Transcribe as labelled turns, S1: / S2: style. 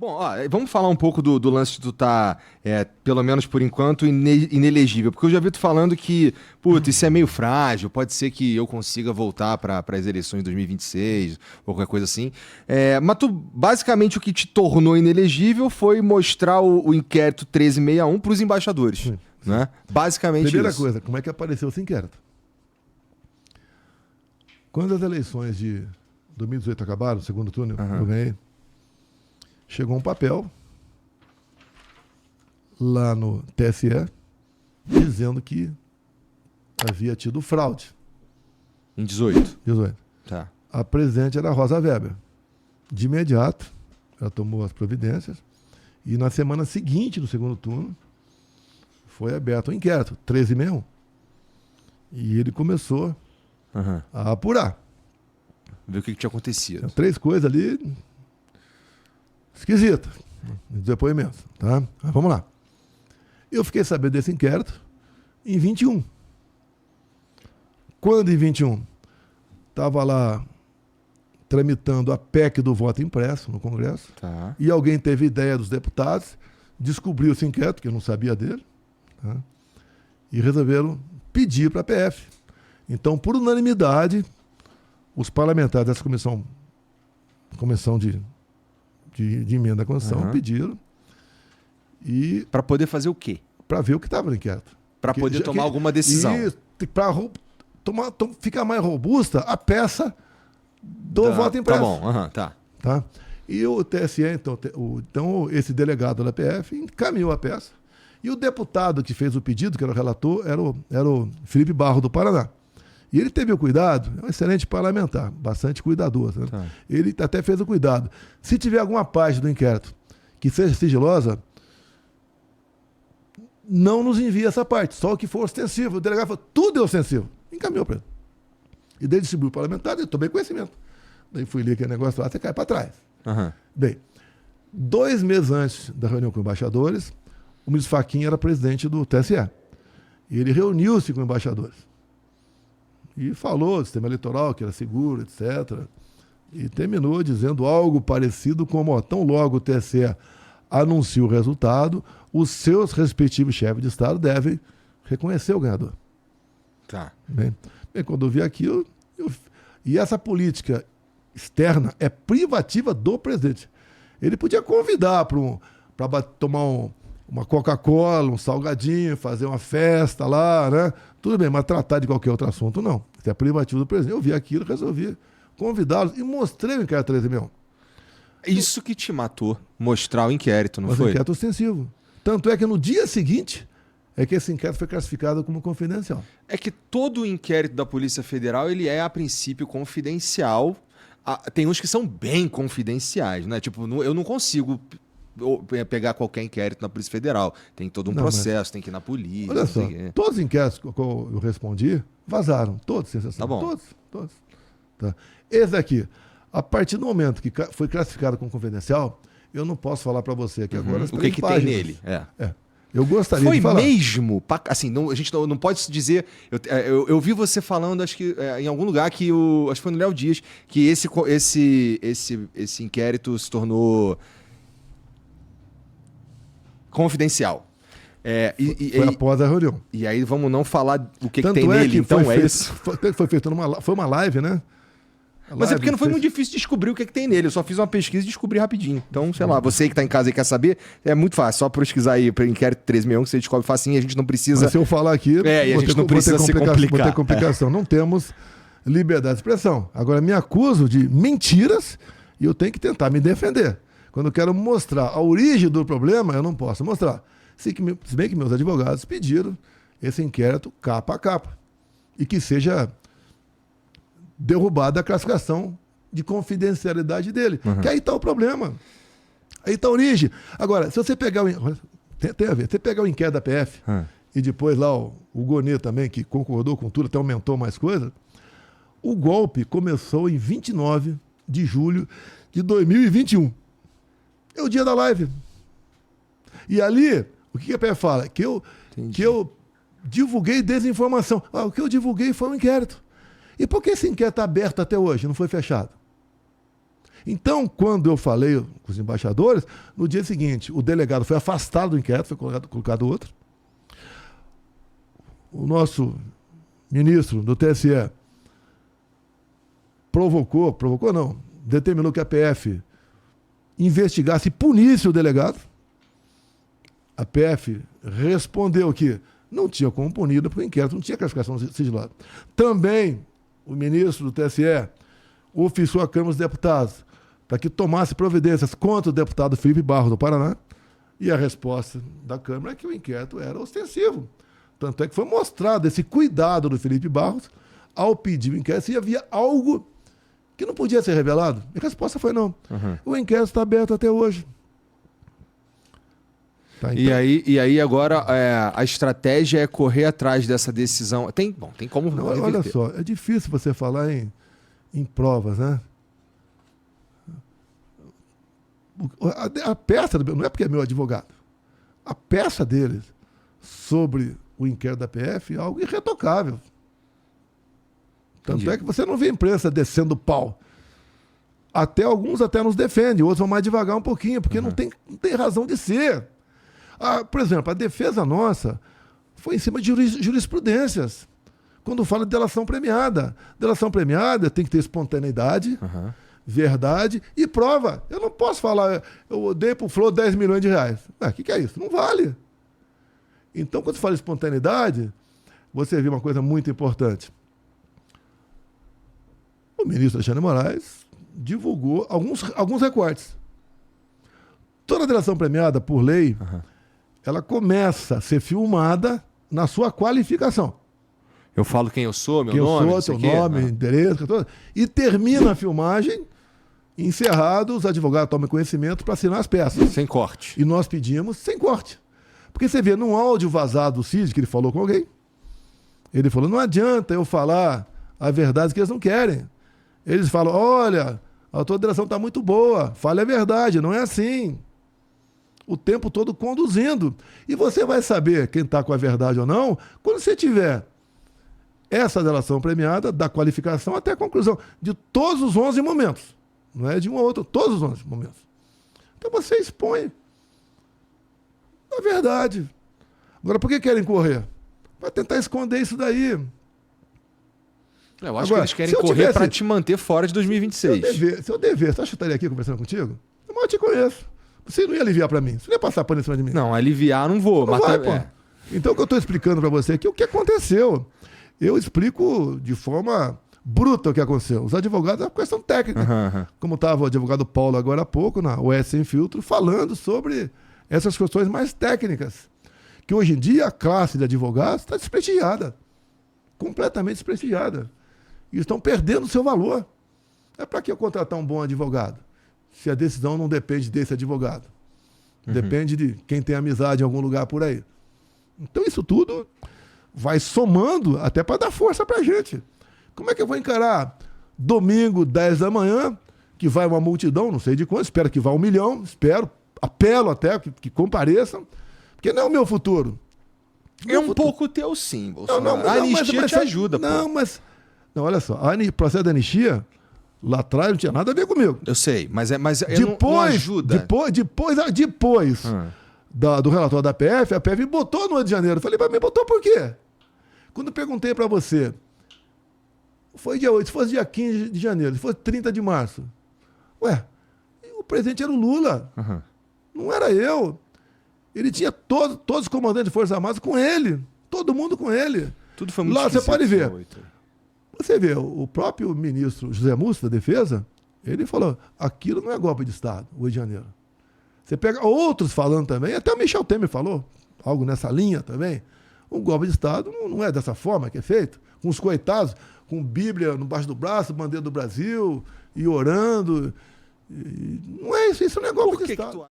S1: Bom, ó, vamos falar um pouco do lance de tu tá, pelo menos por enquanto, inelegível. Porque eu já vi tu falando que, puta, isso é meio frágil, pode ser que eu consiga voltar para as eleições de 2026, ou qualquer coisa assim. Mas tu, basicamente, o que te tornou inelegível foi mostrar o inquérito 1361 para os embaixadores.
S2: Sim.
S1: Né? Basicamente
S2: Primeira
S1: isso.
S2: coisa, como é que apareceu esse inquérito? Quando as eleições de 2018 acabaram, o segundo turno, eu ganhei, chegou um papel lá no TSE dizendo que havia tido fraude.
S1: Em 18.
S2: 18.
S1: Tá.
S2: A presidente era a Rosa Weber. De imediato, ela tomou as providências e na semana seguinte do segundo turno foi aberto o inquérito, 1361. E ele começou a apurar.
S1: Ver o que tinha acontecido.
S2: Tinha 3 coisas ali esquisitas nos depoimentos. Tá? Mas vamos lá. Eu fiquei sabendo desse inquérito em 21. Quando em 21 estava lá tramitando a PEC do voto impresso no Congresso,
S1: Tá.
S2: e alguém teve ideia dos deputados, descobriu esse inquérito, que eu não sabia dele, tá? E resolveram pedir para a PF. Então, por unanimidade, os parlamentares dessa comissão de emenda à Constituição pediram e
S1: Para poder fazer o quê?
S2: para ver o que estava no inquérito.
S1: Para poder tomar alguma decisão.
S2: E para ficar mais robusta a peça do voto impresso.
S1: Tá bom, tá.
S2: Tá? E o TSE, então esse delegado da PF encaminhou a peça. E o deputado que fez o pedido, que era o relator, era o Felipe Barro, do Paraná. E ele teve o cuidado, é um excelente parlamentar, bastante cuidadoso. Né?
S1: Tá.
S2: Ele até fez o cuidado. Se tiver alguma parte do inquérito que seja sigilosa, não nos envia essa parte, só o que for ostensivo. O delegado falou, tudo é ostensivo. Encaminhou para ele. E daí distribuiu o parlamentar, eu tomei conhecimento. Daí fui ler aquele negócio lá, você cai para trás. Bem, 2 meses antes da reunião com embaixadores, o ministro Fachin era presidente do TSE. E ele reuniu-se com embaixadores. E falou do sistema eleitoral, que era seguro, etc. E terminou dizendo algo parecido como, tão logo o TSE anuncia o resultado, os seus respectivos chefes de Estado devem reconhecer o ganhador.
S1: Tá.
S2: Bem, quando eu vi aquilo, e essa política externa é privativa do presidente. Ele podia convidar para tomar uma Coca-Cola, um salgadinho, fazer uma festa lá, né? Tudo bem, mas tratar de qualquer outro assunto, não. Isso é privativo do presidente. Eu vi aquilo, resolvi convidá-los e mostrei o inquérito 13.000.
S1: Isso que te matou, mostrar o inquérito, não
S2: Mas
S1: foi?
S2: o inquérito ostensivo. Tanto é que no dia seguinte é que esse inquérito foi classificado como confidencial.
S1: É que todo o inquérito da Polícia Federal, ele é, a princípio, confidencial. Tem uns que são bem confidenciais, né? Tipo, eu não consigo pegar qualquer inquérito na Polícia Federal. Tem todo um processo, tem que ir na polícia.
S2: Olha só, todos os inquéritos que eu respondi vazaram. Todos, sem exceção.
S1: Tá bom.
S2: Todos. Tá. Esse daqui, a partir do momento que foi classificado como confidencial, eu não posso falar para você aqui agora.
S1: O que tem nele?
S2: Eu gostaria de falar.
S1: Foi mesmo? Assim, a gente não pode se dizer... Eu vi você falando, acho que em algum lugar, acho que foi no Léo Dias, que esse inquérito se tornou confidencial.
S2: Foi após a reunião.
S1: E aí vamos não falar o que tem
S2: Tanto
S1: nele, então
S2: isso.
S1: Foi
S2: feito foi uma live, né?
S1: Mas é porque não foi muito difícil descobrir o que tem nele. Eu só fiz uma pesquisa e descobri rapidinho. Então, sei lá, você que tá em casa e quer saber, é muito fácil. Só pesquisar aí para inquérito 1361 que você descobre facinho, a gente não precisa...
S2: Mas se eu falar aqui,
S1: e a gente não precisa se complicar.
S2: Vou ter complicação. Não temos liberdade de expressão. Agora, me acuso de mentiras e eu tenho que tentar me defender. Quando eu quero mostrar a origem do problema, eu não posso mostrar. Se bem que meus advogados pediram esse inquérito capa a capa. E que seja derrubada a classificação de confidencialidade dele. Que aí está o problema. Aí está a origem. Agora, se você pegar tem a ver, você pegar o inquérito da PF e depois lá o Gonê também, que concordou com tudo, até aumentou mais coisa, o golpe começou em 29 de julho de 2021. É o dia da live. E ali, o que a PF fala? Que eu divulguei desinformação. O que eu divulguei foi um inquérito. E por que esse inquérito está aberto até hoje, não foi fechado? Então, quando eu falei com os embaixadores, no dia seguinte, o delegado foi afastado do inquérito, foi colocado outro. O nosso ministro do TSE determinou que a PF investigasse e punisse o delegado. A PF respondeu que não tinha como punir, porque o inquérito não tinha classificação sigilada. Também o ministro do TSE oficiou a Câmara dos Deputados para que tomasse providências contra o deputado Felipe Barros, do Paraná, e a resposta da Câmara é que o inquérito era ostensivo. Tanto é que foi mostrado esse cuidado do Felipe Barros ao pedir o inquérito se havia algo que não podia ser revelado. A resposta foi não. O inquérito está aberto até hoje.
S1: Tá, então... e aí agora a estratégia é correr atrás dessa decisão. Tem como
S2: não, olha só, é difícil você falar em provas, né? A peça, não é porque é meu advogado, a peça deles sobre o inquérito da PF é algo irretocável. Tanto é que você não vê a imprensa descendo o pau. Alguns até nos defendem, outros vão mais devagar um pouquinho, porque não tem razão de ser. Por exemplo, a defesa nossa foi em cima de jurisprudências. Quando fala de delação premiada. Delação premiada tem que ter espontaneidade, verdade e prova. Eu não posso falar, eu dei pro Flor 10 milhões de reais. O que é isso? Não vale. Então, quando se fala de espontaneidade, você vê uma coisa muito importante. O ministro Alexandre de Moraes divulgou alguns recortes. Toda delação premiada, por lei, ela começa a ser filmada na sua qualificação.
S1: Eu falo quem eu sou, meu
S2: quem
S1: nome,
S2: eu sou, teu nome, endereço, e termina a filmagem, encerrado, os advogados tomam conhecimento para assinar as peças.
S1: Sem corte.
S2: E nós pedimos sem corte. Porque você vê, num áudio vazado do Cid, que ele falou com alguém, ele falou, não adianta eu falar a verdade que eles não querem. Eles falam, olha, a tua direção está muito boa, fale a verdade, não é assim. O tempo todo conduzindo. E você vai saber quem está com a verdade ou não quando você tiver essa delação premiada, da qualificação até a conclusão, de todos os 11 momentos. Não é de um ou outro, todos os 11 momentos. Então você expõe a verdade. Agora, por que querem correr? Para tentar esconder isso daí.
S1: Eu acho que eles querem correr para te manter fora de 2026.
S2: Se eu devesse, você acha que eu estaria aqui conversando contigo? Eu te conheço. Você não ia aliviar para mim. Você não ia passar pano em cima de mim.
S1: Não, aliviar não vou.
S2: Não vai, pô. Então, o que eu estou explicando para você aqui, o que aconteceu. Eu explico de forma bruta o que aconteceu. Os advogados, é uma questão técnica. Como estava o advogado Paulo agora há pouco, na UES Sem Filtro, falando sobre essas questões mais técnicas. Que hoje em dia a classe de advogados está desprestigiada. Completamente desprestigiada. E estão perdendo o seu valor. É para que eu contratar um bom advogado? Se a decisão não depende desse advogado. Depende de quem tem amizade em algum lugar por aí. Então isso tudo vai somando até para dar força para a gente. Como é que eu vou encarar domingo, 10 da manhã, que vai uma multidão, não sei de quanto, espero que vá 1 milhão, apelo até que compareçam, porque não é o meu futuro.
S1: Pouco teu sim, Bolsonaro. A anistia te ajuda, pô.
S2: Não, olha só, o processo da anistia, lá atrás não tinha nada a ver comigo.
S1: Eu sei, mas não ajuda.
S2: Depois do relatório da PF, a PF botou no 8 de janeiro. Eu falei, mas me botou por quê? Quando eu perguntei para você, foi dia 8, se fosse dia 15 de janeiro, se fosse 30 de março. Ué, o presidente era o Lula. Não era eu. Ele tinha todos os comandantes de Forças Armadas com ele. Todo mundo com ele.
S1: Tudo foi muito
S2: lá você pode ver.
S1: 8.
S2: Você vê, o próprio ministro José Múcio, da Defesa, ele falou, aquilo não é golpe de Estado, o 8 de janeiro. Você pega outros falando também, até o Michel Temer falou, algo nessa linha também. Um golpe de Estado não é dessa forma que é feito, com os coitados, com Bíblia no baixo do braço, bandeira do Brasil, e orando. Não é isso não é golpe de Estado.